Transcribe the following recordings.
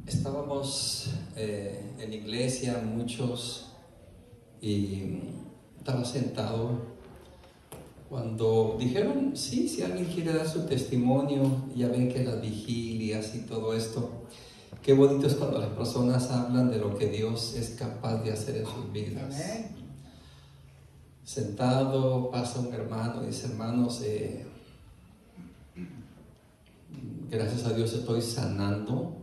Estábamos en la iglesia, muchos, y estaba sentado cuando dijeron, sí, si alguien quiere dar su testimonio. Ya ven que las vigilias y todo esto, qué bonito es cuando las personas hablan de lo que Dios es capaz de hacer en sus vidas. Amén. Sentado, pasa un hermano y dice, hermanos, gracias a Dios estoy sanando.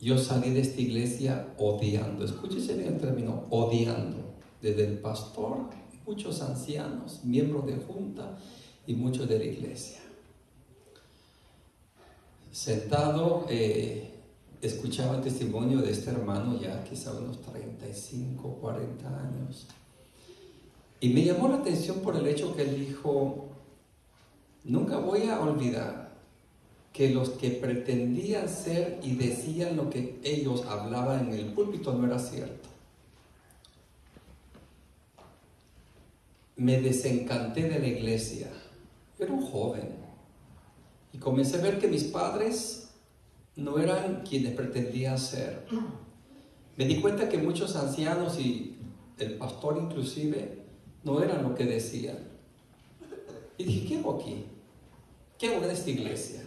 Yo salí de esta iglesia odiando, escúchese bien el término, odiando, desde el pastor, muchos ancianos, miembros de junta y muchos de la iglesia. Sentado, escuchaba el testimonio de este hermano ya quizá unos 35, 40 años. Y me llamó la atención por el hecho que él dijo, nunca voy a olvidar que los que pretendían ser y decían lo que ellos hablaban en el púlpito no era cierto. Me desencanté de la iglesia. Yo era un joven y comencé a ver que mis padres no eran quienes pretendían ser. Me di cuenta que muchos ancianos y el pastor inclusive no eran lo que decían. Y dije, ¿qué hago aquí? ¿Qué hago en esta iglesia?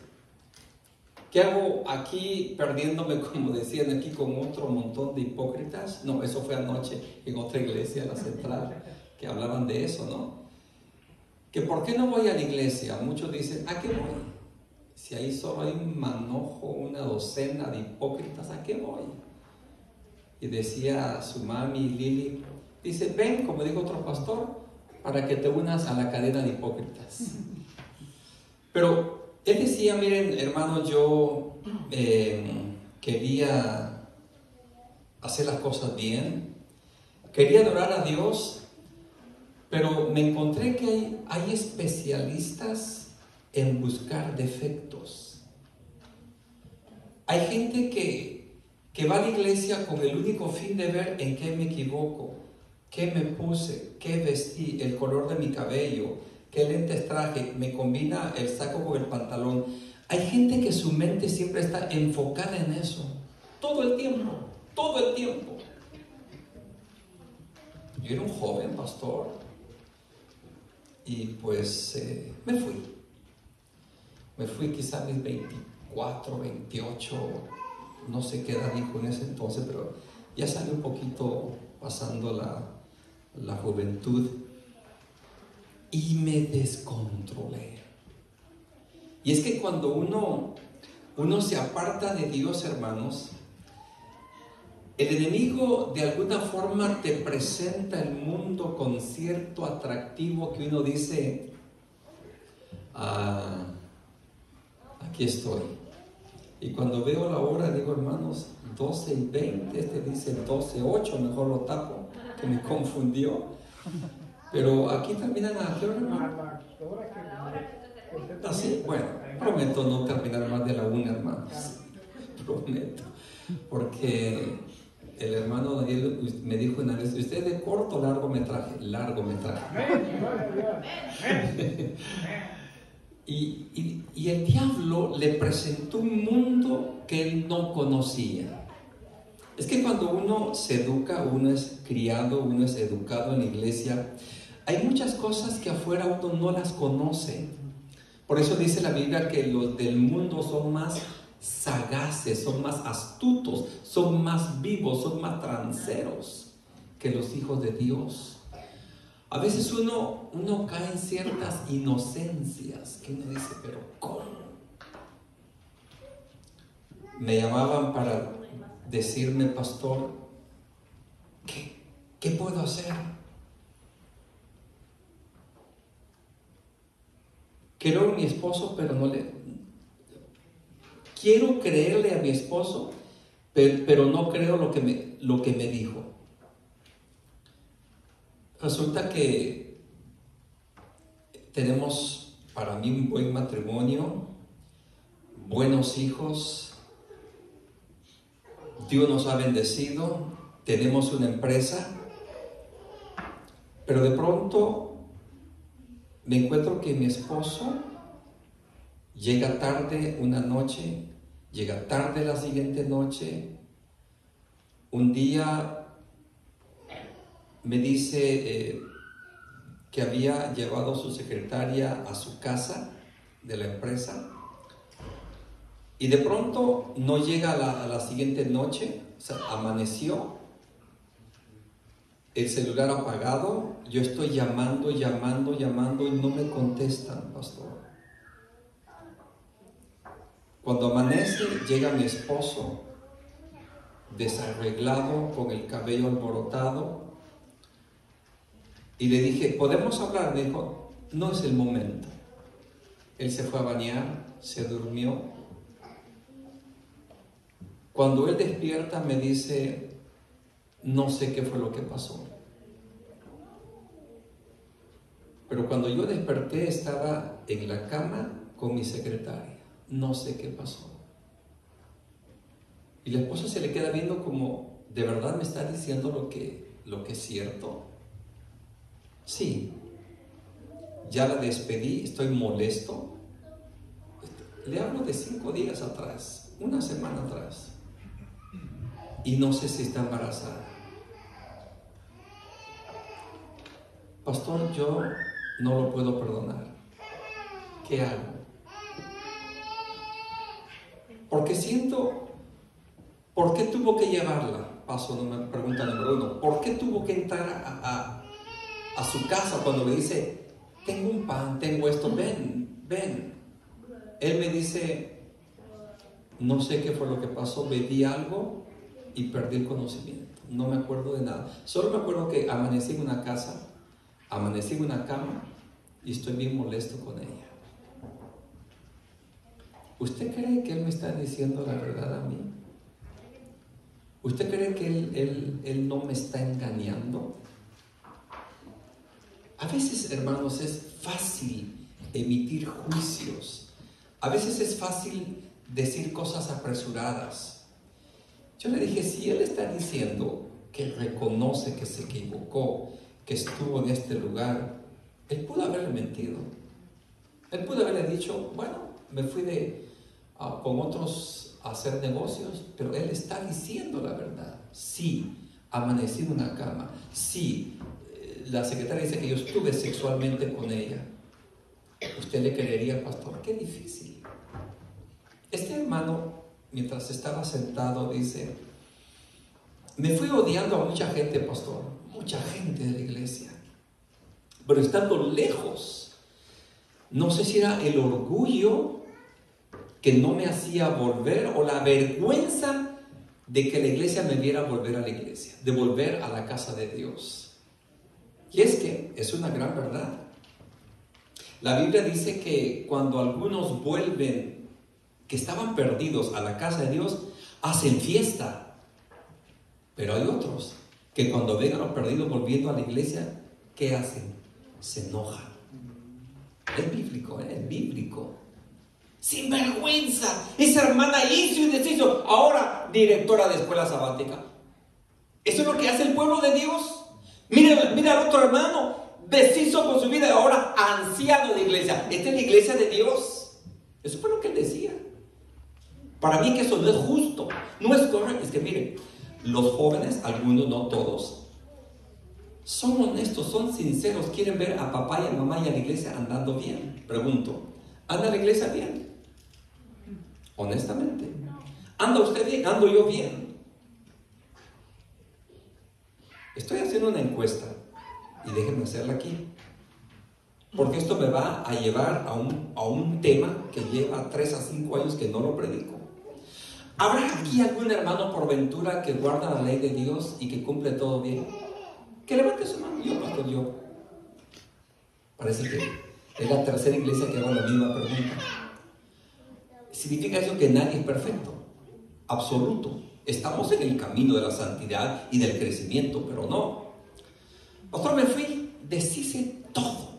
¿Qué hago aquí perdiéndome, como decían aquí, con otro montón de hipócritas? No, eso fue anoche en otra iglesia, la central, que hablaban de eso, ¿no? Que ¿por qué no voy a la iglesia? Muchos dicen, ¿a qué voy? Si ahí solo hay un manojo, una docena de hipócritas, ¿a qué voy? Y decía su mami Lili, dice, ven, como dijo otro pastor, para que te unas a la cadena de hipócritas. Pero él decía, miren, hermanos, yo quería hacer las cosas bien, quería adorar a Dios, pero me encontré que hay especialistas en buscar defectos. Hay gente que va a la iglesia con el único fin de ver en qué me equivoco, qué me puse, qué vestí, el color de mi cabello, qué lentes traje, me combina el saco con el pantalón. Hay gente que su mente siempre está enfocada en eso, todo el tiempo, todo el tiempo. Yo era un joven pastor y pues me fui quizá a mis 24, 28, no sé qué edad dijo en ese entonces, pero ya salí un poquito pasando la juventud. Y me descontrolé. Y es que cuando uno se aparta de Dios, hermanos, el enemigo de alguna forma te presenta el mundo con cierto atractivo que uno dice, aquí estoy. Y cuando veo la hora digo, hermanos, 12:20, este dice 12:08, mejor lo tapo, que me confundió. Pero aquí terminan a qué hora, hermano. ¿Así? Bueno, prometo no terminar más de la 1, hermanos. Prometo. Porque el hermano Daniel me dijo una vez, ¿usted es de corto o largometraje? Largometraje. Y el diablo le presentó un mundo que él no conocía. Es que cuando uno se educa, uno es criado, uno es educado en la iglesia, hay muchas cosas que afuera uno no las conoce. Por eso dice la Biblia que los del mundo son más sagaces, son más astutos, son más vivos, son más tranceros que los hijos de Dios. A veces uno cae en ciertas inocencias que uno dice, pero ¿cómo? Me llamaban para decirme, pastor, ¿qué puedo hacer? Quiero a mi esposo, pero quiero creerle a mi esposo, pero no creo lo que me dijo. Resulta que tenemos para mí un buen matrimonio, buenos hijos, Dios nos ha bendecido, tenemos una empresa, pero de pronto me encuentro que mi esposo llega tarde una noche llega tarde la siguiente noche. Un día me dice que había llevado a su secretaria a su casa de la empresa y de pronto no llega a la siguiente noche, o sea, amaneció, el celular apagado, yo estoy llamando y no me contestan, pastor. Cuando amanece, llega mi esposo, desarreglado, con el cabello alborotado, y le dije, ¿podemos hablar? Me dijo, no es el momento. Él se fue a bañar, se durmió. Cuando él despierta me dice, no sé qué fue lo que pasó. Pero cuando yo desperté estaba en la cama con mi secretaria. No sé qué pasó. Y la esposa se le queda viendo como, ¿de verdad me está diciendo lo que es cierto? Sí. Ya la despedí, estoy molesto. Le hablo de 5 días atrás, una semana atrás. Y no sé si está embarazada. Pastor, yo no lo puedo perdonar. ¿Qué hago? Porque siento, ¿por qué tuvo que llevarla? Pregunta número 1. ¿Por qué tuvo que entrar a su casa cuando le dice, tengo un pan, tengo esto, ven? Él me dice, no sé qué fue lo que pasó, bebí algo y perdí el conocimiento. No me acuerdo de nada. Solo me acuerdo que amanecí en una casa, amanecí en una cama y estoy bien molesto con ella. ¿Usted cree que él me está diciendo la verdad a mí? ¿Usted cree que él no me está engañando? A veces, hermanos, es fácil emitir juicios. A veces es fácil decir cosas apresuradas. Yo le dije, si él está diciendo que reconoce que se equivocó, que estuvo en este lugar, él pudo haberle mentido. Él pudo haberle dicho, bueno, me fui con otros a hacer negocios, pero él está diciendo la verdad. Sí, amanecí en una cama. Sí, la secretaria dice que yo estuve sexualmente con ella. ¿Usted le creería, pastor? Qué difícil. Este hermano, mientras estaba sentado, dice, me fui odiando a mucha gente, pastor, mucha gente de la iglesia, pero estando lejos, no sé si era el orgullo que no me hacía volver o la vergüenza de que la iglesia me viera volver a la iglesia, de volver a la casa de Dios. Y es que es una gran verdad. La Biblia dice que cuando algunos vuelven, que estaban perdidos a la casa de Dios, hacen fiesta. Pero hay otros que cuando ven a los perdidos volviendo a la iglesia, ¿qué hacen? Se enojan. Es bíblico, es bíblico. Sin vergüenza, esa hermana hizo y deshizo, ahora directora de escuela sabática. Eso es lo que hace el pueblo de Dios. Mira al otro hermano, deshizo con su vida y ahora anciano de iglesia. Esta es la iglesia de Dios. Eso fue lo que él decía. Para mí que eso no es justo, no es correcto. Es que miren, los jóvenes, algunos, no todos, son honestos, son sinceros, quieren ver a papá y a mamá y a la iglesia andando bien. Pregunto, ¿anda la iglesia bien? Honestamente, ¿anda usted bien? ¿Ando yo bien? Estoy haciendo una encuesta y déjenme hacerla aquí, porque esto me va a llevar a un tema que lleva 3 a 5 años que no lo predico. ¿Habrá aquí algún hermano por ventura que guarda la ley de Dios y que cumple todo bien? Que levante su mano. Yo, pastor, yo. Parece que es la tercera iglesia que hago la misma pregunta. ¿Significa eso que nadie es perfecto? Absoluto. Estamos en el camino de la santidad y del crecimiento, pero no. Pastor, me fui, deshice todo.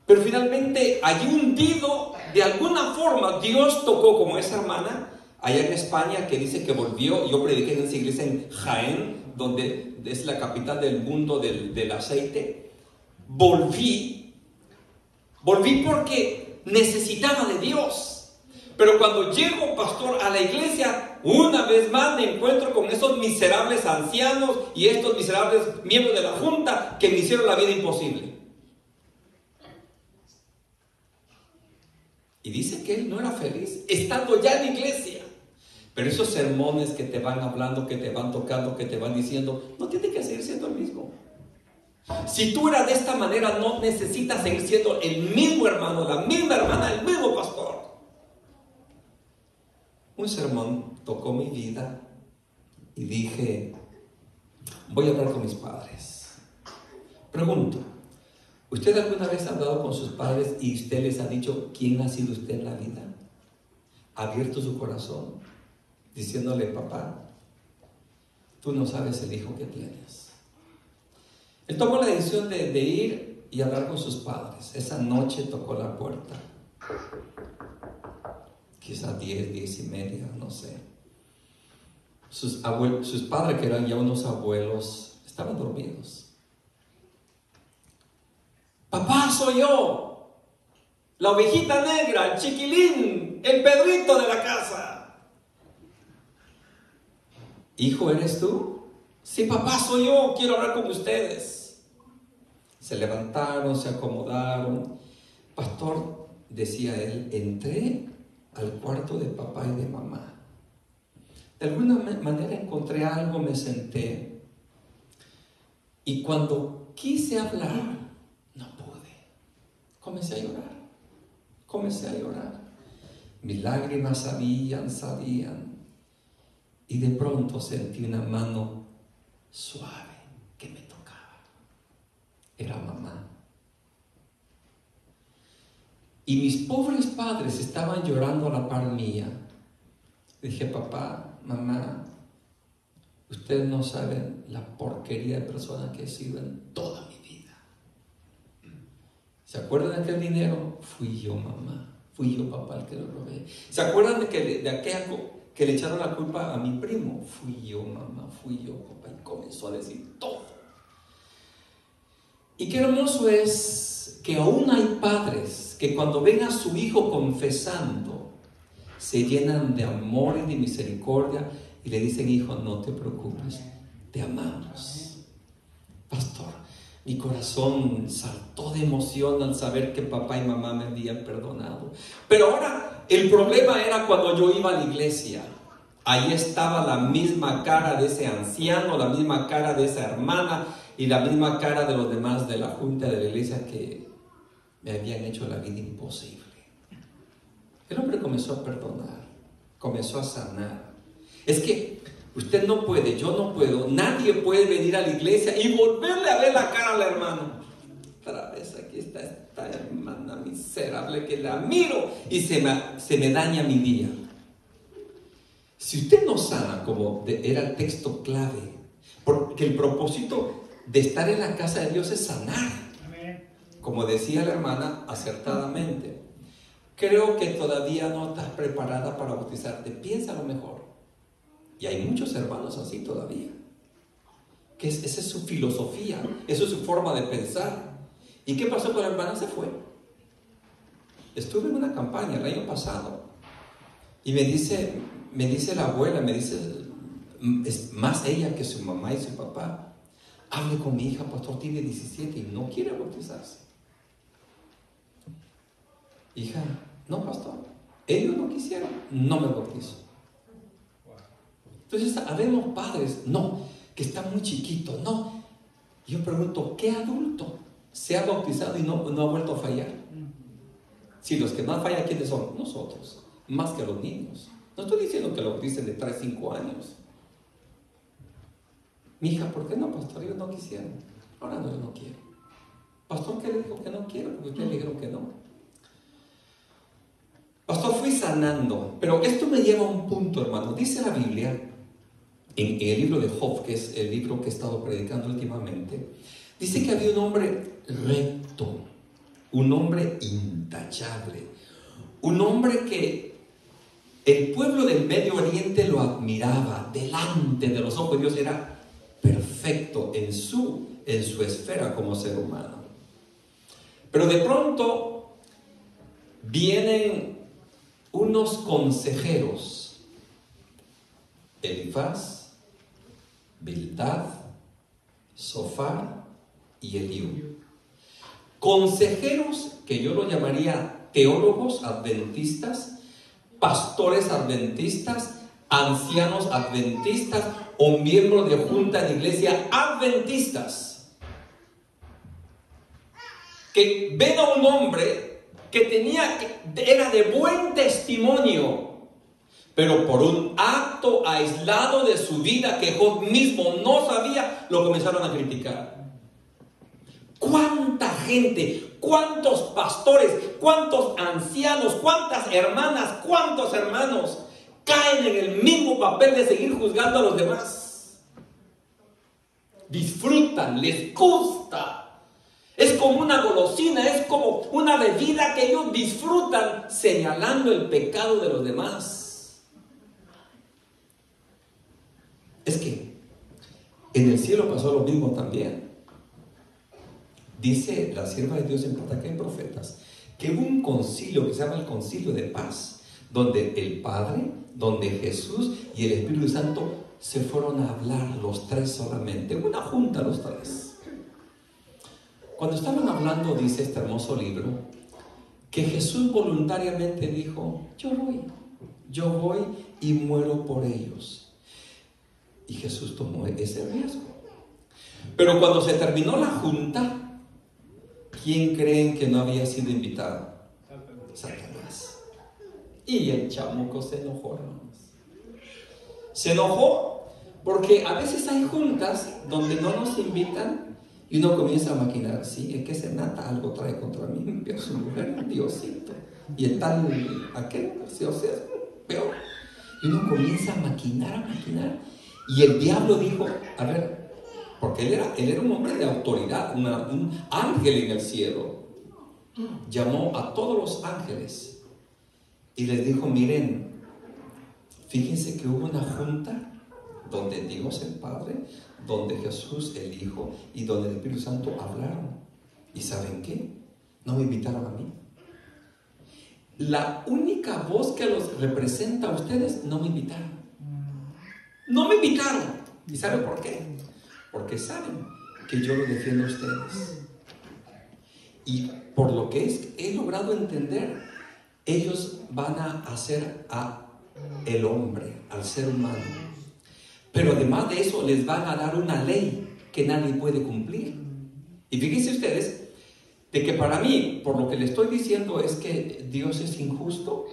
Pero finalmente, allí hundido, de alguna forma, Dios tocó como esa hermana allá en España que dice que volvió. Yo prediqué en esa iglesia en Jaén, donde es la capital del mundo del aceite. Volví porque necesitaba de Dios. Pero cuando llego, pastor, a la iglesia, una vez más me encuentro con esos miserables ancianos y estos miserables miembros de la junta que me hicieron la vida imposible. Y dice que él no era feliz estando ya en la iglesia. Pero esos sermones que te van hablando, que te van tocando, que te van diciendo, no tiene que seguir siendo el mismo. Si tú eras de esta manera, no necesitas seguir siendo el mismo hermano, la misma hermana, el mismo pastor. Un sermón tocó mi vida y dije, voy a hablar con mis padres. Pregunto, ¿usted alguna vez ha hablado con sus padres y usted les ha dicho quién ha sido usted en la vida? ¿Ha abierto su corazón diciéndole, papá, tú no sabes el hijo que tienes? Él tomó la decisión de ir y hablar con sus padres. Esa noche tocó la puerta. Quizás 10, 10 y media, no sé. Sus padres, que eran ya unos abuelos, estaban dormidos. Papá, soy yo, la ovejita negra, el chiquilín, el Pedrito de la casa. Hijo, ¿eres tú? Sí, papá, soy yo, quiero hablar con ustedes. Se levantaron, se acomodaron. Pastor, decía él, entré al cuarto de papá y de mamá. De alguna manera encontré algo, me senté. Y cuando quise hablar, no pude. Comencé a llorar. Mis lágrimas salían. Y de pronto sentí una mano suave que me tocaba. Era mamá. Y mis pobres padres estaban llorando a la par mía. Dije, papá, mamá, ustedes no saben la porquería de persona que he sido en toda mi vida. ¿Se acuerdan de aquel dinero? Fui yo, mamá. Fui yo, papá, el que lo robé. ¿Se acuerdan de aquella que le echaron la culpa a mi primo? Fui yo, mamá. Fui yo, papá. Y comenzó a decir todo. Y qué hermoso es que aún hay padres que cuando ven a su hijo confesando, se llenan de amor y de misericordia y le dicen, hijo, no te preocupes, te amamos. Pastor, mi corazón saltó de emoción al saber que papá y mamá me habían perdonado. Pero ahora el problema era cuando yo iba a la iglesia. Ahí estaba la misma cara de ese anciano, la misma cara de esa hermana y la misma cara de los demás de la junta de la iglesia que me habían hecho la vida imposible. El hombre comenzó a perdonar, comenzó a sanar. Es que usted no puede, yo no puedo, nadie puede venir a la iglesia y volverle a ver la cara al hermano. Otra vez aquí está esta hermana miserable que la miro y se me daña mi día. Si usted no sana, como era el texto clave, porque el propósito de estar en la casa de Dios es sanar. Como decía la hermana acertadamente, creo que todavía no estás preparada para bautizarte. Piénsalo mejor. Y hay muchos hermanos así todavía. Que esa es su filosofía, esa es su forma de pensar. ¿Y qué pasó con la hermana? Se fue. Estuve en una campaña el año pasado y me dice la abuela, es más ella que su mamá y su papá. Hable con mi hija, pastor, tiene 17 y no quiere bautizarse. Hija, no, pastor, ellos no quisieron, no me bautizo. Entonces, habemos padres, no, que está muy chiquito, no. Yo pregunto, ¿qué adulto se ha bautizado y no ha vuelto a fallar? Si los que más fallan, ¿quiénes son? Nosotros, más que los niños. No estoy diciendo que lo bauticen de 3, 5 años. Mi hija, ¿por qué no, pastor? Ellos no quisieron. Ahora no, yo no quiero. Pastor, ¿qué le dijo que no quiero? Porque ustedes le dijeron que no. Pastor, fui sanando. Pero esto me lleva a un punto, hermano. Dice la Biblia, en el libro de Job, que es el libro que he estado predicando últimamente, dice que había un hombre recto, un hombre intachable, un hombre que el pueblo del Medio Oriente lo admiraba. Delante de los ojos de Dios era perfecto en su esfera como ser humano. Pero de pronto vienen unos consejeros, Elifaz, Bildad, Sofar y Eliú. Consejeros que yo lo llamaría teólogos adventistas, pastores adventistas, ancianos adventistas o miembros de junta de iglesia adventistas, que ven a un hombre que era de buen testimonio, pero por un acto aislado de su vida que Job mismo no sabía, lo comenzaron a criticar. ¿Cuánta gente, cuántos pastores, cuántos ancianos, cuántas hermanas, cuántos hermanos caen en el mismo papel de seguir juzgando a los demás? Disfrutan, les gusta. Es como una golosina, es como una bebida que ellos disfrutan señalando el pecado de los demás. Es que en el cielo pasó lo mismo también. Dice la sierva de Dios en Pataca en Profetas que hubo un concilio que se llama el Concilio de Paz, donde el Padre, donde Jesús y el Espíritu Santo se fueron a hablar los tres solamente, una junta los tres. Cuando estaban hablando, dice este hermoso libro, que Jesús voluntariamente dijo: yo voy y muero por ellos. Y Jesús tomó ese riesgo. Pero cuando se terminó la junta, ¿quién creen que no había sido invitado? Satanás. Y el chamuco se enojó, hermanos. Se enojó porque a veces hay juntas donde no nos invitan y uno comienza a maquinar. Sí, es que ese nata algo trae contra mí, pero su mujer, Diosito. Y el tal, aquel, o sea, es peor. Y uno comienza a maquinar. Y el diablo dijo: a ver, porque él era un hombre de autoridad, un ángel en el cielo. Llamó a todos los ángeles y les dijo: miren, fíjense que hubo una junta donde Dios el Padre, donde Jesús el Hijo y donde el Espíritu Santo hablaron. ¿Y saben qué? No me invitaron a mí. La única voz que los representa a ustedes no me invitaron. No me invitaron. ¿Y saben por qué? Porque saben que yo lo defiendo a ustedes. Y por lo que he logrado entender, ellos van a hacer a el hombre, al ser humano. Pero además de eso, les van a dar una ley que nadie puede cumplir. Y fíjense ustedes, de que para mí, por lo que le estoy diciendo, es que Dios es injusto,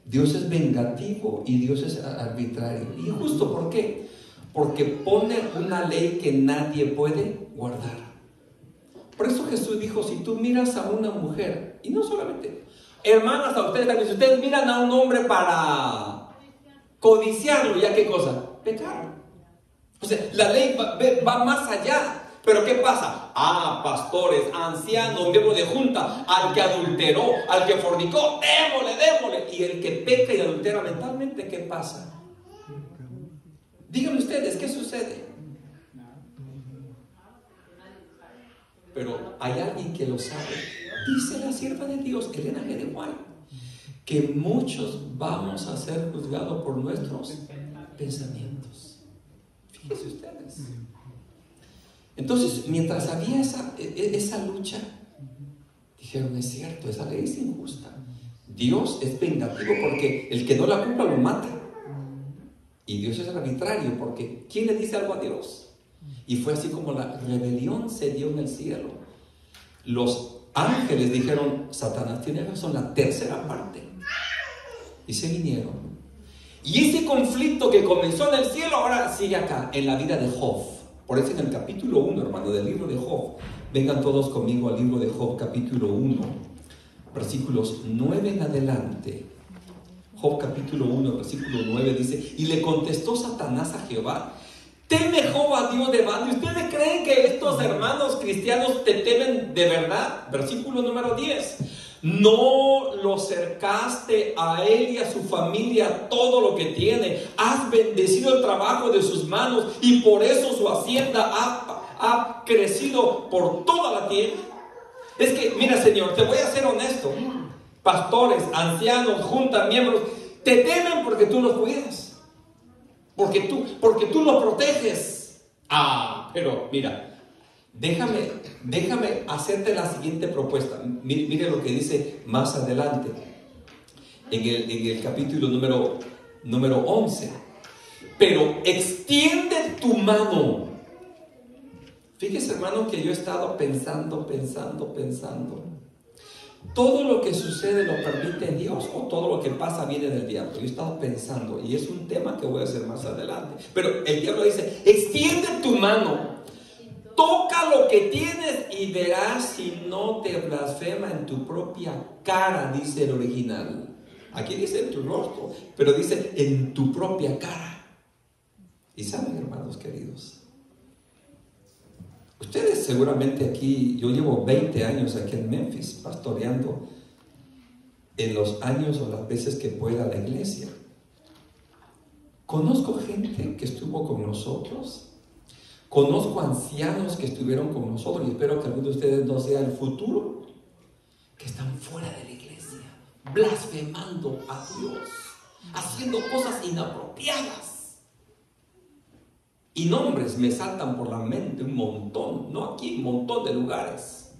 Dios es vengativo y Dios es arbitrario. ¿Injusto por qué? Porque pone una ley que nadie puede guardar. Por eso Jesús dijo: si tú miras a una mujer, y no solamente, hermanas, a ustedes también, si ustedes miran a un hombre para codiciarlo, ¿ya qué cosa? Pecar. O sea, la ley va más allá. Pero ¿qué pasa? Pastores, ancianos, miembros de junta, al que adulteró, al que fornicó, démosle. Y el que peca y adultera mentalmente, ¿qué pasa? Díganme ustedes, ¿qué sucede? Pero hay alguien que lo sabe. Dice la sierva de Dios, Elena G. de White, que muchos vamos a ser juzgados por nuestros pensamientos. Fíjense ustedes. Entonces, mientras había esa lucha, dijeron: es cierto, esa ley es injusta. Dios es vengativo porque el que no la cumpla lo mata. Y Dios es arbitrario porque ¿quién le dice algo a Dios? Y fue así como la rebelión se dio en el cielo. Los ángeles dijeron: Satanás tiene razón, la tercera parte. Y se vinieron. Y ese conflicto que comenzó en el cielo ahora sigue acá, en la vida de Job. Por eso en el capítulo 1, hermano, del libro de Job, vengan todos conmigo al libro de Job, capítulo 1, versículos 9 en adelante. Job capítulo 1, versículo 9 dice: y le contestó Satanás a Jehová: ¿teme Job a Dios de balde? ¿Ustedes creen que estos hermanos cristianos te temen de verdad? Versículo número 10. No lo cercaste a él y a su familia todo lo que tiene. Has bendecido el trabajo de sus manos y por eso su hacienda ha crecido por toda la tierra. Es que, mira, Señor, te voy a ser honesto. pastores, ancianos, juntas, miembros, te temen porque tú los cuidas, porque tú los proteges. Pero mira, déjame hacerte la siguiente propuesta. Mire lo que dice más adelante, en el capítulo número 11. Pero extiende tu mano. Fíjese, hermano, que yo he estado pensando. ¿Todo lo que sucede lo permite Dios o todo lo que pasa viene del diablo? Yo he estado pensando, y es un tema que voy a hacer más adelante. Pero el diablo dice, extiende tu mano, toca lo que tienes y verás si no te blasfema en tu propia cara, dice el original. Aquí dice en tu rostro, pero dice en tu propia cara. Y saben, hermanos queridos, ustedes seguramente aquí, yo llevo 20 años aquí en Memphis pastoreando en los años o las veces que pueda la iglesia. Conozco gente que estuvo con nosotros, conozco ancianos que estuvieron con nosotros, y espero que alguno de ustedes no sea el futuro, que están fuera de la iglesia, blasfemando a Dios, haciendo cosas inapropiadas. Y nombres me saltan por la mente un montón, no aquí, un montón de lugares,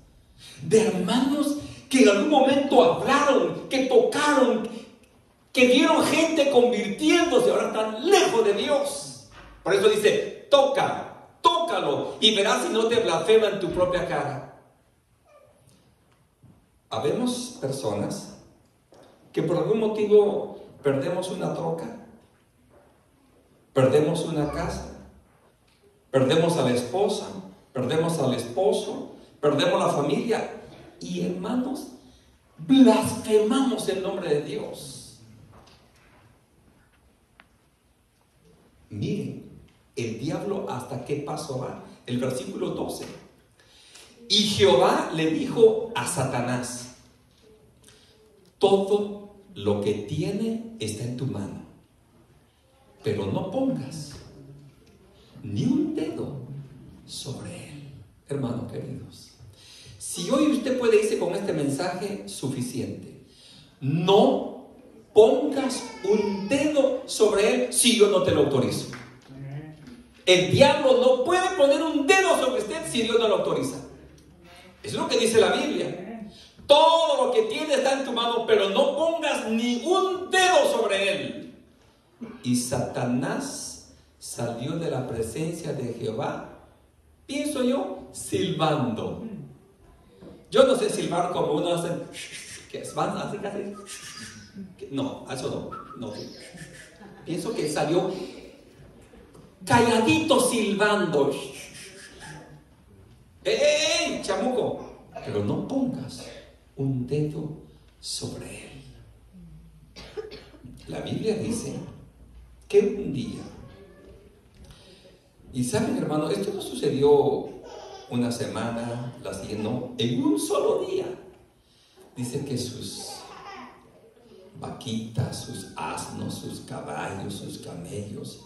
de hermanos que en algún momento hablaron, que tocaron, que vieron gente convirtiéndose, ahora están lejos de Dios. Por eso dice, tócalo y verás si no te blasfema en tu propia cara. Habemos personas que por algún motivo perdemos una troca, perdemos una casa, perdemos a la esposa, perdemos al esposo, perdemos la familia y, hermanos, blasfemamos el nombre de Dios. Miren, el diablo hasta qué paso va. El versículo 12. Y Jehová le dijo a Satanás, todo lo que tiene está en tu mano, pero no pongas ni un dedo sobre él. Hermanos queridos, si hoy usted puede irse con este mensaje, suficiente. No pongas un dedo sobre él si yo no te lo autorizo. El diablo no puede poner un dedo sobre usted si Dios no lo autoriza. Eso es lo que dice la Biblia. Todo lo que tiene está en tu mano, pero no pongas ni un dedo sobre él. Y Satanás salió de la presencia de Jehová, pienso yo, silbando. Yo no sé silbar como uno hace, que van así casi. No, eso no. Pienso que salió calladito silbando. ¡Ey, chamuco! Pero no pongas un dedo sobre él. La Biblia dice que un día, y saben, hermano, esto no sucedió una semana, la siguiente, no, en un solo día. Dice que sus vaquitas, sus asnos, sus caballos, sus camellos,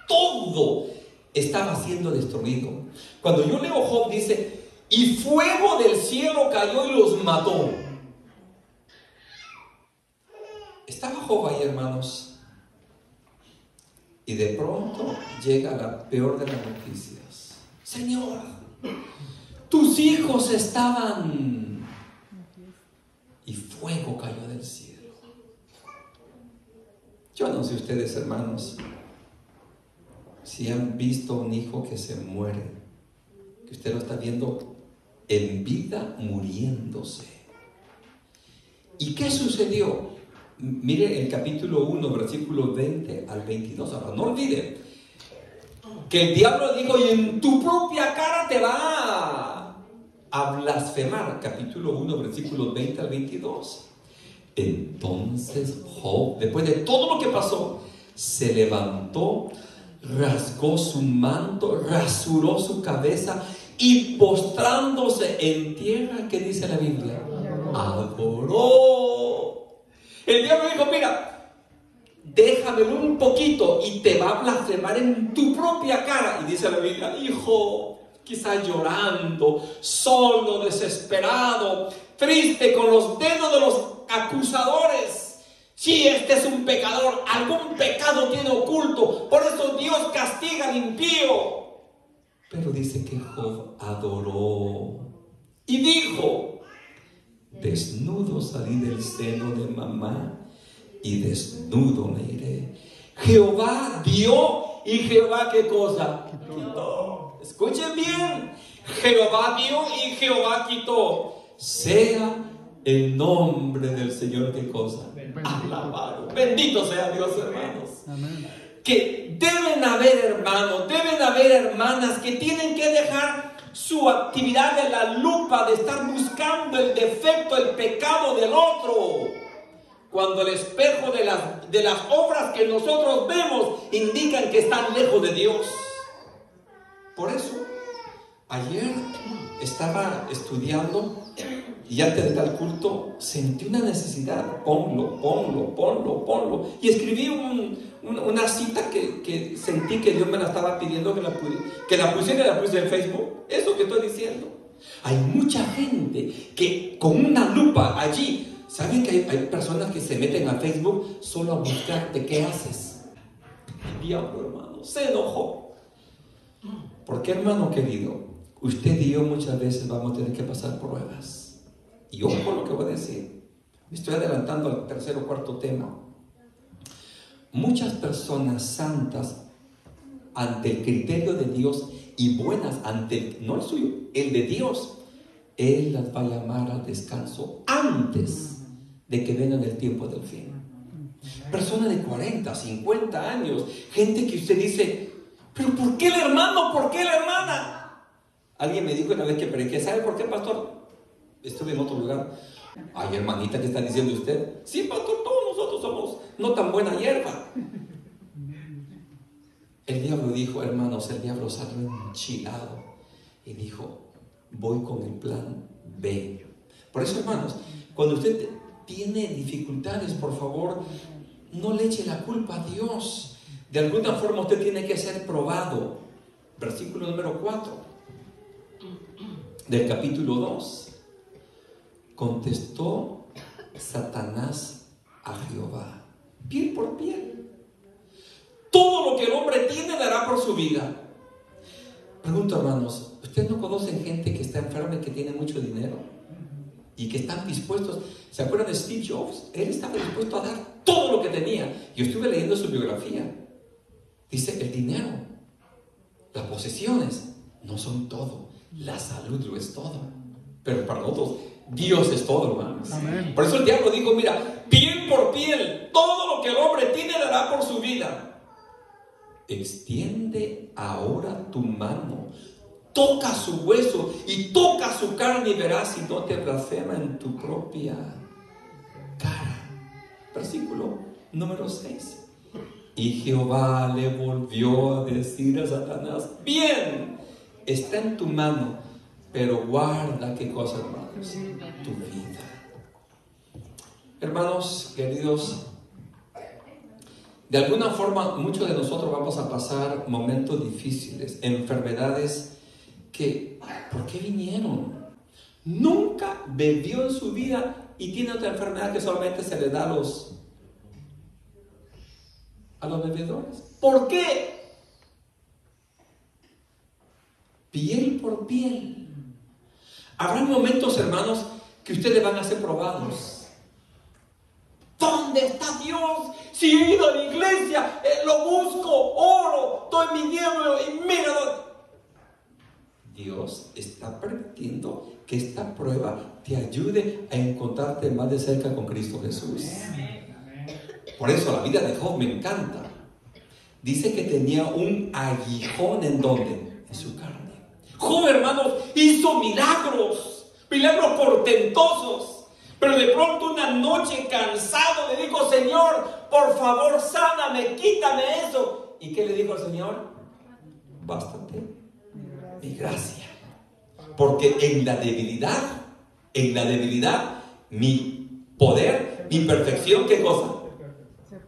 todo estaba siendo destruido. Cuando yo leo Job, dice, y fuego del cielo cayó y los mató. Estaba Job ahí, hermanos. Y de pronto llega la peor de las noticias. Señor, tus hijos estaban... Y fuego cayó del cielo. Yo no sé ustedes, hermanos, si han visto un hijo que se muere, que usted lo está viendo en vida muriéndose. ¿Y qué sucedió? Mire el capítulo 1, versículos 20 al 22. Ahora, no olviden que el diablo dijo, y en tu propia cara te va a blasfemar. Capítulo 1, versículos 20 al 22. Entonces Job, después de todo lo que pasó, se levantó, rasgó su manto, rasuró su cabeza y postrándose en tierra, ¿qué dice la Biblia? Adoró. El diablo dijo, mira, déjamelo un poquito y te va a blasfemar en tu propia cara. Y dice la Biblia, hijo, quizás llorando, solo, desesperado, triste, con los dedos de los acusadores. Si este es un pecador, algún pecado tiene oculto, por eso Dios castiga al impío. Pero dice que Job adoró y dijo: desnudo salí del seno de mamá y desnudo me iré. Jehová dio y Jehová, ¿qué cosa? Quitó. Escuchen bien, Jehová dio y Jehová quitó. Sea el nombre del Señor, ¿qué cosa? Alabado. Bendito sea Dios, hermanos. Amén. Que deben haber hermanos, deben haber hermanas que tienen que dejar su actividad de la lupa, de estar buscando el defecto, el pecado del otro, cuando el espejo de las obras que nosotros vemos indican que están lejos de Dios. Por eso, ayer estaba estudiando y antes de tal culto sentí una necesidad: ponlo. Y escribí una cita que sentí que Dios me la estaba pidiendo que la pusiera en Facebook. Eso que estoy diciendo. Hay mucha gente que con una lupa allí. ¿Saben que hay personas que se meten a Facebook solo a buscar de qué haces? El diablo, hermano, se enojó. Porque, hermano querido, usted y yo muchas veces vamos a tener que pasar pruebas. Y ojo con lo que voy a decir. Me estoy adelantando al tercer o cuarto tema. Muchas personas santas, ante el criterio de Dios, y buenas ante no el suyo, el de Dios, Él las va a llamar al descanso antes de que vengan el tiempo del fin. Personas de 40, 50 años, gente que usted dice: ¿pero por qué el hermano? ¿Por qué la hermana? Alguien me dijo una vez que prediqué: ¿sabe por qué, pastor? Estuve en otro lugar. Ay, hermanita, ¿qué está diciendo usted? Sí, pastor, todos nosotros somos no tan buena hierba. El diablo dijo, hermanos, el diablo salió enchilado y dijo: voy con el plan B. Por eso, hermanos, cuando usted tiene dificultades, por favor, no le eche la culpa a Dios. De alguna forma usted tiene que ser probado. Versículo número 4 del capítulo 2. Contestó Satanás a Jehová: piel por piel. Todo lo que el hombre tiene dará por su vida. Pregunto, hermanos, ¿ustedes no conocen gente que está enferma y que tiene mucho dinero? Y que están dispuestos. ¿Se acuerdan de Steve Jobs? Él estaba dispuesto a dar todo lo que tenía. Yo estuve leyendo su biografía. Dice: el dinero, las posesiones no son todo. La salud lo es todo. Pero para nosotros, Dios es todo, hermanos. Amén. Por eso el diablo dijo: mira, piel por piel, todo lo que el hombre tiene dará por su vida. Extiende ahora tu mano, toca su hueso y toca su carne, y verás si no te blasfema en tu propia cara. Versículo número 6. Y Jehová le volvió a decir a Satanás: bien, está en tu mano, pero guarda, ¿qué cosa, hermanos? Tu vida. Hermanos queridos, de alguna forma muchos de nosotros vamos a pasar momentos difíciles, enfermedades que, ¿por qué vinieron? Nunca bebió en su vida y tiene otra enfermedad que solamente se le da a los bebedores. ¿Por qué? Piel por piel. Habrá momentos, hermanos, que ustedes van a ser probados. ¿Dónde está Dios? Si he ido a la iglesia, lo busco, oro, doy mi diezmo y mira. Dios está permitiendo que esta prueba te ayude a encontrarte más de cerca con Cristo Jesús. Por eso la vida de Job me encanta. Dice que tenía un aguijón, ¿en dónde? En su carne. Job, hermanos, hizo milagros portentosos. Pero de pronto una noche, cansado, le dijo: Señor, por favor, sáname, quítame eso. ¿Y qué le dijo el Señor? Bástate mi gracia. Porque en la debilidad, mi poder, mi perfección, ¿qué cosa?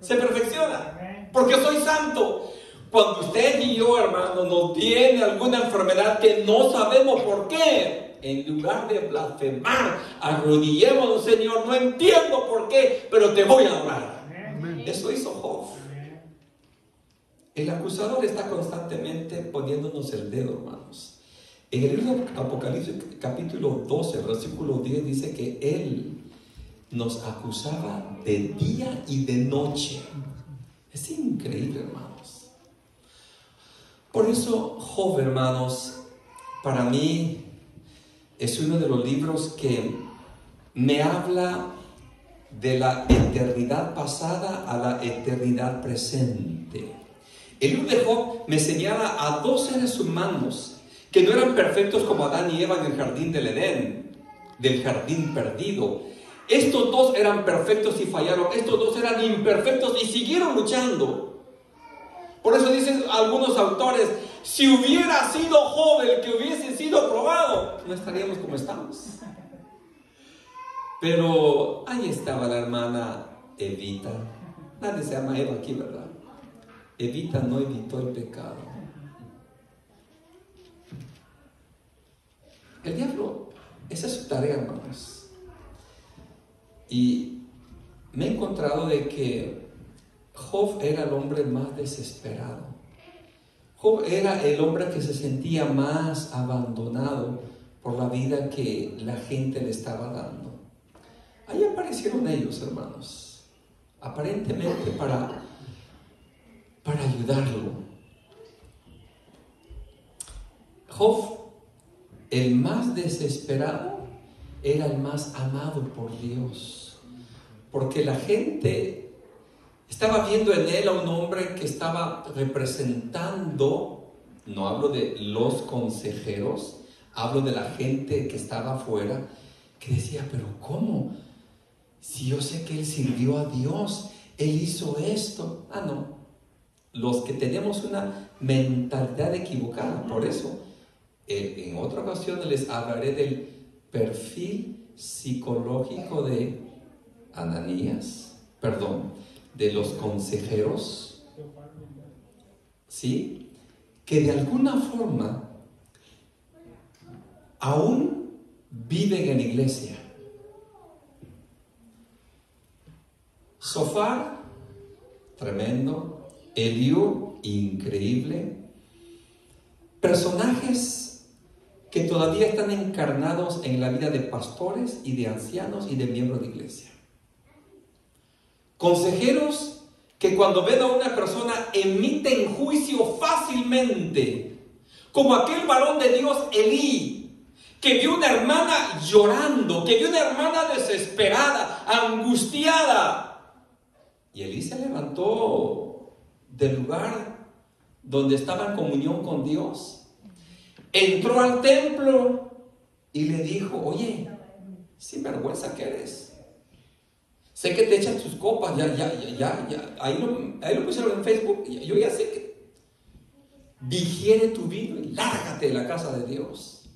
Se perfecciona. Porque soy santo. Cuando usted y yo, hermano, nos tiene alguna enfermedad que no sabemos por qué, en lugar de blasfemar, arrodillémonos, Señor, no entiendo por qué, pero te voy a adorar. Eso hizo Job. El acusador está constantemente poniéndonos el dedo, hermanos. En el libro de Apocalipsis, capítulo 12, versículo 10, dice que él nos acusaba de día y de noche. Es increíble, hermanos. Por eso, Job, hermanos, para mí es uno de los libros que me habla de la eternidad pasada a la eternidad presente. El libro de Job me señala a dos seres humanos que no eran perfectos como Adán y Eva en el jardín del Edén, del jardín perdido. Estos dos eran perfectos y fallaron. Estos dos eran imperfectos y siguieron luchando. Por eso dicen algunos autores, si hubiera sido Job el que hubiese sido probado, no estaríamos como estamos. Pero ahí estaba la hermana Evita. Nadie se llama Eva aquí, ¿verdad? Evita no evitó el pecado. El diablo, esa es su tarea, hermanos. Y me he encontrado de que Job era el hombre más desesperado. Job era el hombre que se sentía más abandonado por la vida que la gente le estaba dando. Ahí aparecieron ellos, hermanos, aparentemente para ayudarlo. Job, el más desesperado, era el más amado por Dios, porque la gente estaba viendo en él a un hombre que estaba representando, no hablo de los consejeros, hablo de la gente que estaba afuera, que decía, pero ¿cómo? Si yo sé que él sirvió a Dios, él hizo esto. No. Los que tenemos una mentalidad equivocada. Por eso, en otra ocasión les hablaré del perfil psicológico de de los consejeros, ¿sí? Que de alguna forma aún viven en la iglesia. Sofar, tremendo. Eliú, increíble. Personajes que todavía están encarnados en la vida de pastores y de ancianos y de miembros de iglesia. Consejeros que cuando ven a una persona emiten juicio fácilmente, como aquel varón de Dios Elí, que vio una hermana llorando, que vio una hermana desesperada, angustiada, y Elí se levantó del lugar donde estaba en comunión con Dios, entró al templo y le dijo, oye, sinvergüenza que eres, sé que te echan tus copas, ahí lo pusieron en Facebook, yo ya sé que digiere tu vino y lárgate de la casa de Dios.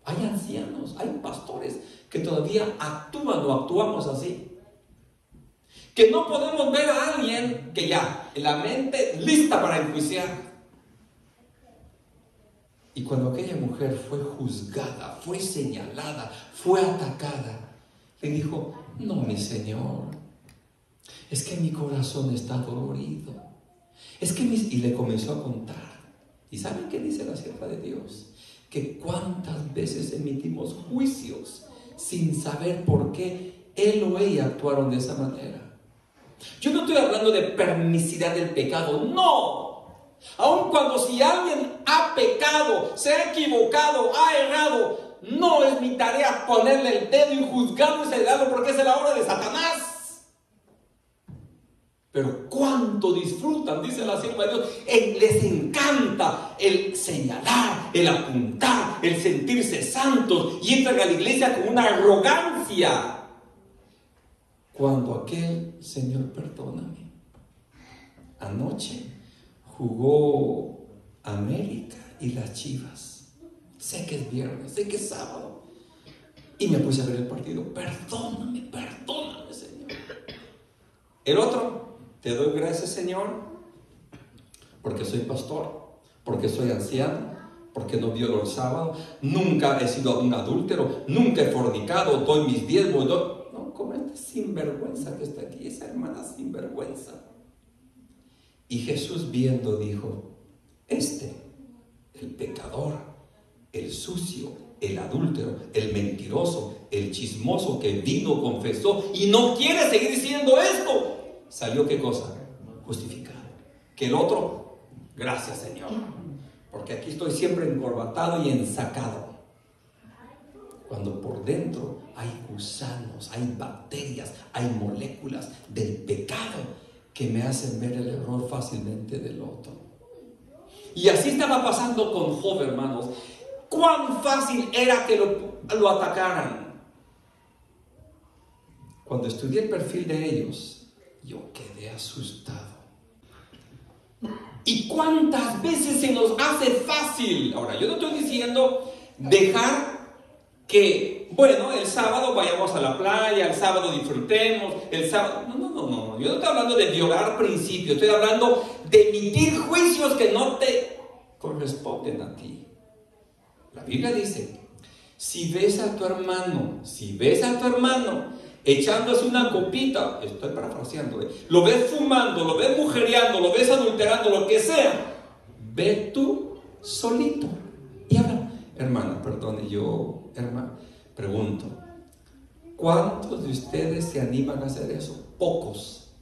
Hay ancianos, hay pastores que todavía actúan o actuamos así, que no podemos ver a alguien que ya, en la mente lista para enjuiciar. Y cuando aquella mujer fue juzgada, fue señalada, fue atacada, le dijo, no, mi Señor, es que mi corazón está dolorido. Y le comenzó a contar. ¿Y saben qué dice la sierva de Dios? Que cuántas veces emitimos juicios sin saber por qué él o ella actuaron de esa manera. Yo no estoy hablando de permisidad del pecado, no. Aun cuando si alguien ha pecado, se ha equivocado, ha errado, no es mi tarea ponerle el dedo y juzgarlo y señalarlo porque es la obra de Satanás. Pero cuánto disfrutan, dice la sierva de Dios, les encanta el señalar, el apuntar, el sentirse santos, y entran a la iglesia con una arrogancia. Cuando aquel, Señor, perdóname, anoche jugó América y las Chivas. Sé que es viernes, sé que es sábado, y me puse a ver el partido. Perdóname, Señor. El otro, te doy gracias, Señor, porque soy pastor, porque soy anciano, porque no violo el sábado, nunca he sido un adúltero, nunca he fornicado, doy mis diezmos, no, como este sinvergüenza que está aquí, esa hermana sinvergüenza. Y Jesús viendo dijo, el pecador, el sucio, el adúltero, el mentiroso, el chismoso que vino, confesó y no quiere seguir diciendo esto, salió ¿qué cosa? Justificado. Que el otro, gracias Señor, porque aquí estoy siempre encorbatado y ensacado. Cuando por dentro hay gusanos, hay bacterias, hay moléculas del pecado que me hacen ver el error fácilmente del otro. Y así estaba pasando con Job, hermanos. Cuán fácil era que lo atacaran. Cuando estudié el perfil de ellos, yo quedé asustado. ¿Y cuántas veces se nos hace fácil? Ahora, yo no estoy diciendo dejar que, bueno, el sábado vayamos a la playa, el sábado disfrutemos, el sábado... No. Yo no estoy hablando de violar principios, estoy hablando de emitir juicios que no te corresponden a ti. La Biblia dice, si ves a tu hermano echándose una copita, estoy parafraseando, lo ves fumando, lo ves mujereando, lo ves adulterando, lo que sea, ve tú solito y habla. Hermana, perdone, yo, hermana, pregunto, ¿cuántos de ustedes se animan a hacer eso? Pocos.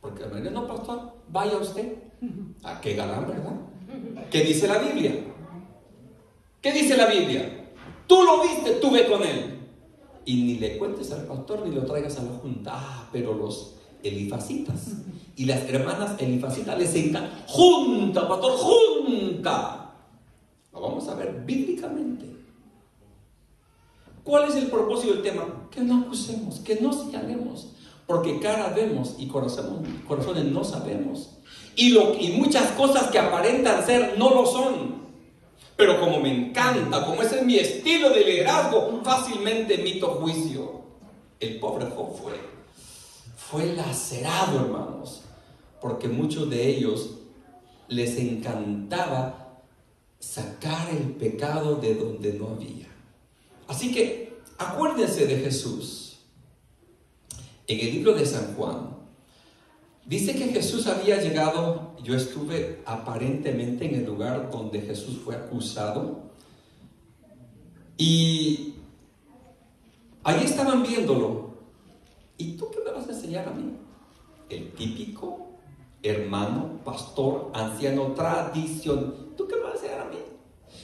Porque el no, pastor, vaya usted. ¿A qué galán, verdad? ¿Qué dice la Biblia? ¿Qué dice la Biblia? Tú lo viste, tú ve con él. Y ni le cuentes al pastor ni lo traigas a la junta. Pero los elifacitas y las hermanas elifacitas les encanta. Junta, pastor, junta. Lo vamos a ver bíblicamente. ¿Cuál es el propósito del tema? Que no acusemos, que no señalemos. Porque cara vemos y corazones no sabemos. Y muchas cosas que aparentan ser no lo son. Pero como me encanta, como ese es mi estilo de liderazgo, fácilmente emito juicio. El pobre Job fue lacerado, hermanos, porque muchos de ellos les encantaba sacar el pecado de donde no había. Así que acuérdense de Jesús. En el libro de San Juan dice que Jesús había llegado. Yo estuve aparentemente en el lugar donde Jesús fue acusado y ahí estaban viéndolo. ¿Y tú qué me vas a enseñar a mí? El típico hermano, pastor, anciano, tradición. ¿Tú qué me vas a enseñar a mí?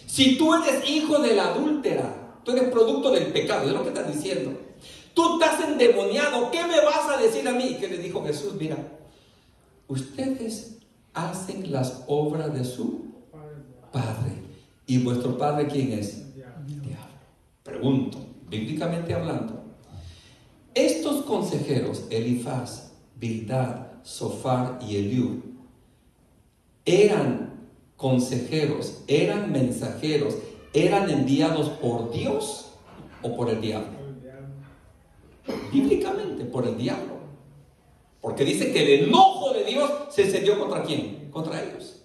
Si tú eres hijo de la adúltera, tú eres producto del pecado, es lo que estás diciendo. Tú estás endemoniado, ¿qué me vas a decir a mí? ¿Qué le dijo Jesús? Mira, ustedes hacen las obras de su padre. ¿Y vuestro padre quién es? Diablo. Pregunto, bíblicamente hablando, estos consejeros, Elifaz, Bildad, Sofar y Eliú, ¿eran consejeros, eran mensajeros, eran enviados por Dios o por el diablo? Bíblicamente, por el diablo. Porque dice que el enojo de Dios se encendió ¿contra quién? Contra ellos.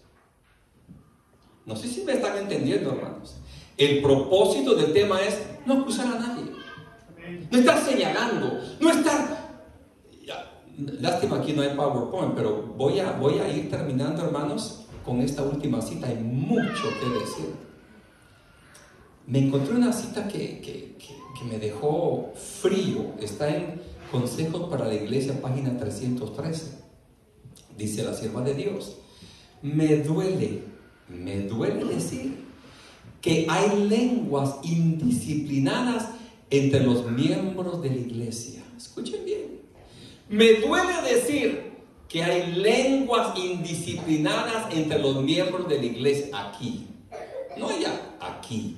No sé si me están entendiendo, hermanos. El propósito del tema es no acusar a nadie. No estar señalando. No estar... Lástima, aquí no hay PowerPoint, pero voy a ir terminando, hermanos, con esta última cita. Hay mucho que decir. Me encontré una cita que me dejó frío. Está en Consejos para la Iglesia, página 313. Dice la sierva de Dios: me duele decir que hay lenguas indisciplinadas entre los miembros de la iglesia. Escuchen bien. Me duele decir que hay lenguas indisciplinadas entre los miembros de la iglesia. Aquí, no allá, aquí.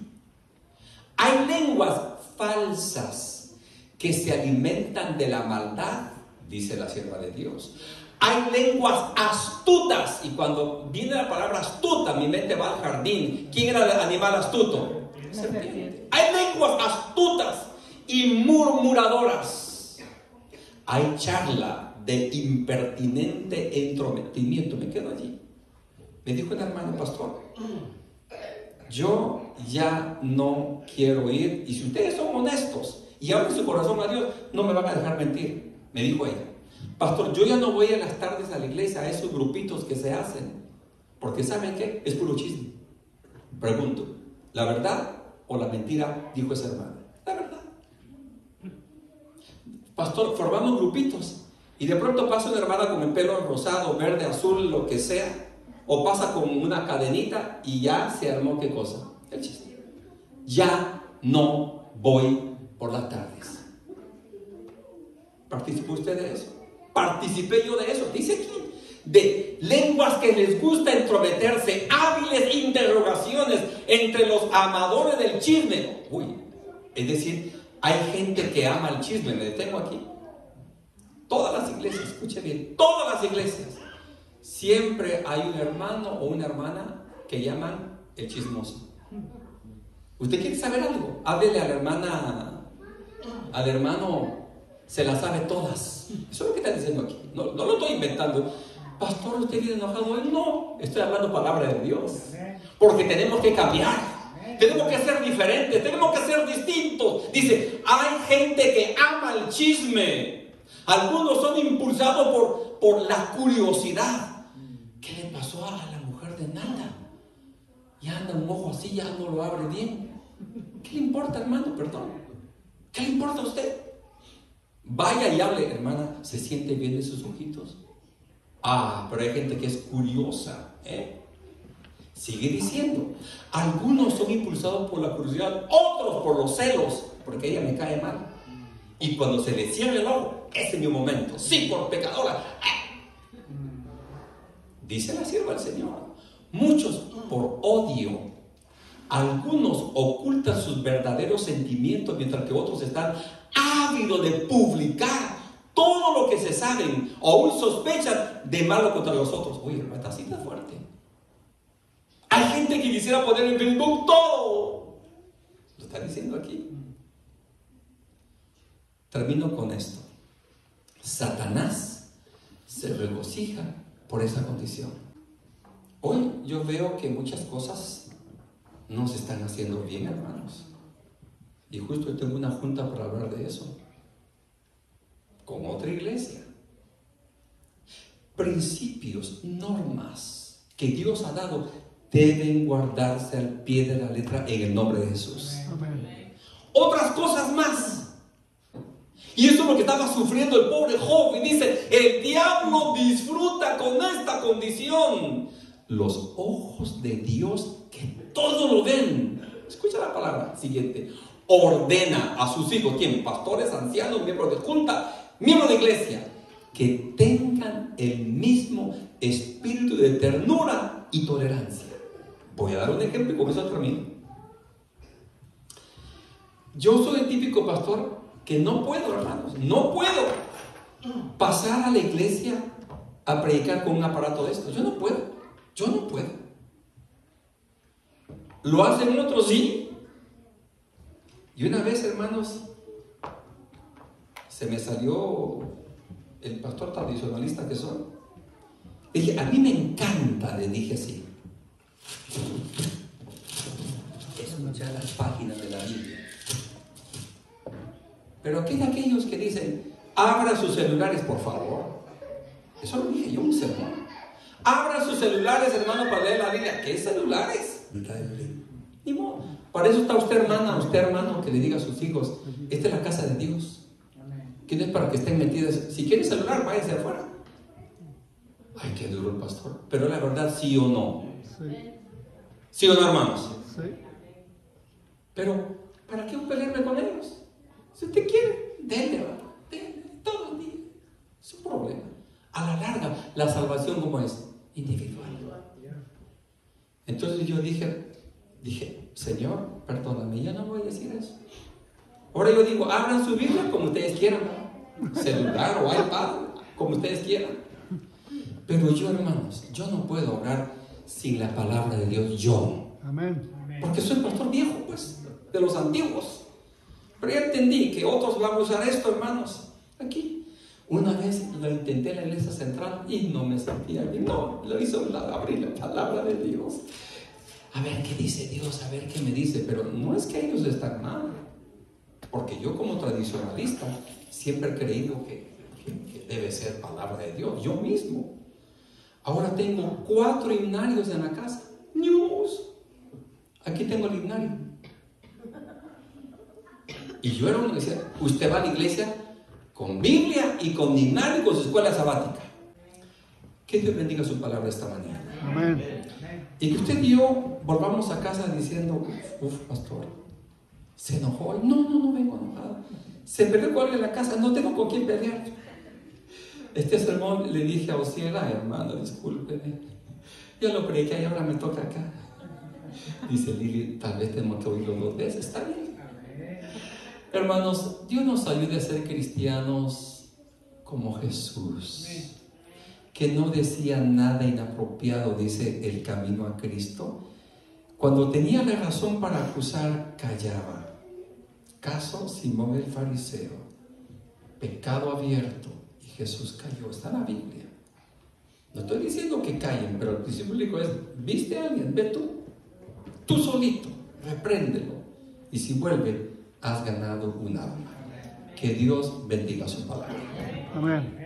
Hay lenguas falsas que se alimentan de la maldad, dice la sierva de Dios. Hay lenguas astutas, y cuando viene la palabra astuta, mi mente va al jardín. ¿Quién era el animal astuto? Serpiente. Hay lenguas astutas y murmuradoras. Hay charla de impertinente entrometimiento. Me quedo allí. Me dijo un hermano pastor: yo ya no quiero ir. Y si ustedes son honestos y abren su corazón a Dios, no me van a dejar mentir. Me dijo ella: pastor, yo ya no voy a las tardes a la iglesia, a esos grupitos que se hacen, porque ¿saben qué? Es puro chisme. Pregunto, ¿la verdad o la mentira? Dijo esa hermana. La verdad. Pastor, formamos grupitos y de pronto pasa una hermana con el pelo rosado, verde, azul, lo que sea, o pasa con una cadenita y ya se armó, ¿qué cosa? El chisme. Ya no voy por las tardes. ¿Participó usted de eso? Participé yo de eso. Dice aquí, de lenguas que les gusta entrometerse, hábiles interrogaciones entre los amadores del chisme. Uy, es decir, hay gente que ama el chisme. Me detengo aquí. Todas las iglesias, escuche bien, todas las iglesias, siempre hay un hermano o una hermana que llaman el chismoso. ¿Usted quiere saber algo? Háblele a la hermana, al hermano, se las sabe todas. Eso es lo que está diciendo aquí. No lo estoy inventando. Pastor, ¿usted viene enojado hoy? No, estoy hablando palabra de Dios. Porque tenemos que cambiar. Tenemos que ser diferentes. Tenemos que ser distintos. Dice, hay gente que ama el chisme. Algunos son impulsados por la curiosidad. ¿Qué le pasó a la mujer de Nata? Ya anda un ojo así, ya no lo abre bien. ¿Qué le importa, hermano? Perdón. ¿Qué le importa a usted? Vaya y hable, hermana. ¿Se siente bien de sus ojitos? Ah, pero hay gente que es curiosa, Sigue diciendo, algunos son impulsados por la curiosidad, otros por los celos, porque ella me cae mal. Y cuando se le cierra el ojo, ese es mi momento. Sí, por pecadora. Dice la sierva del Señor. Muchos por odio. Algunos ocultan sus verdaderos sentimientos, mientras que otros están ávidos de publicar todo lo que se saben o aún sospechan de malo contra los otros. Oye, hermano, está así de fuerte. Hay gente que quisiera poner en Facebook todo. Lo está diciendo aquí. Termino con esto. Satanás se regocija por esa condición. Hoy yo veo que muchas cosas no se están haciendo bien, hermanos. Y justo hoy tengo una junta para hablar de eso. Con otra iglesia. Principios, normas que Dios ha dado deben guardarse al pie de la letra en el nombre de Jesús. Amén. Otras cosas más. Y eso es lo que estaba sufriendo el pobre Job. Y dice, el diablo disfruta con esta condición. Los ojos de Dios que todo lo ven. Escucha la palabra siguiente. Ordena a sus hijos, ¿quién? Pastores, ancianos, miembros de junta, miembros de iglesia, que tengan el mismo espíritu de ternura y tolerancia. Voy a dar un ejemplo y con eso termino. Yo soy el típico pastor que no puedo, hermanos, no puedo pasar a la iglesia a predicar con un aparato de estos. Yo no puedo. ¿Lo hacen otros? Sí. Y una vez, hermanos, se me salió el pastor tradicionalista que soy. Dije, a mí me encanta, le dije así, escuchar las páginas de la Biblia. Pero aquí hay aquellos que dicen, abra sus celulares, por favor. Eso lo dije yo, un sermón. Abra sus celulares, hermano, para leer la Biblia. ¿Qué celulares? Ni modo. Para eso está usted, hermana, usted, hermano, que le diga a sus hijos, esta es la casa de Dios. Que no es para que estén metidos. Si quieren celular, váyanse afuera. Ay, qué duro el pastor. Pero la verdad, ¿sí o no? ¿Sí o no, hermanos? Sí. Pero, ¿para qué pelearme con ellos? Si usted quiere, denle todo el día. Es un problema. A la larga, la salvación, ¿cómo es? Individual. Entonces yo dije, Señor, perdóname, yo no voy a decir eso. Ahora yo digo, abran su Biblia como ustedes quieran, celular o iPad, como ustedes quieran. Pero yo, hermanos, yo no puedo orar sin la palabra de Dios, yo. Amén. Porque soy pastor viejo, pues, de los antiguos. Pero ya entendí que otros van a usar esto, hermanos, aquí. Una vez lo intenté en la iglesia central y no me sentía bien. No, lo hizo abrir la palabra de Dios. a ver qué dice Dios, a ver qué me dice. Pero no es que ellos están mal, porque yo como tradicionalista siempre he creído que debe ser palabra de Dios, yo mismo. Ahora tengo 4 himnarios en la casa, ni uno uso. Aquí tengo el himnario. Y yo era uno que decía, usted va a la iglesia con Biblia y con himnario y con su escuela sabática. Que Dios bendiga su palabra esta mañana. Amén. Y que usted y yo volvamos a casa diciendo, pastor, ¿se enojó hoy? No vengo enojado. ¿Se peleó con alguien en la casa? No tengo con quién pelear. Este sermón le dije a Osiela, hermano, discúlpeme. Yo lo prediqué y ahora me toca acá. Dice Lili, tal vez tenemos que oírlo 2 veces. Está bien. Hermanos, Dios nos ayude a ser cristianos como Jesús, que no decía nada inapropiado, dice el camino a Cristo. Cuando tenía la razón para acusar, callaba. Caso Simón el fariseo, pecado abierto, y Jesús calló. Está en la Biblia. No estoy diciendo que callen, pero el principio bíblico es, ¿viste a alguien? Ve tú solito, repréndelo, y si vuelve, has ganado un alma. Que Dios bendiga su palabra. Amén.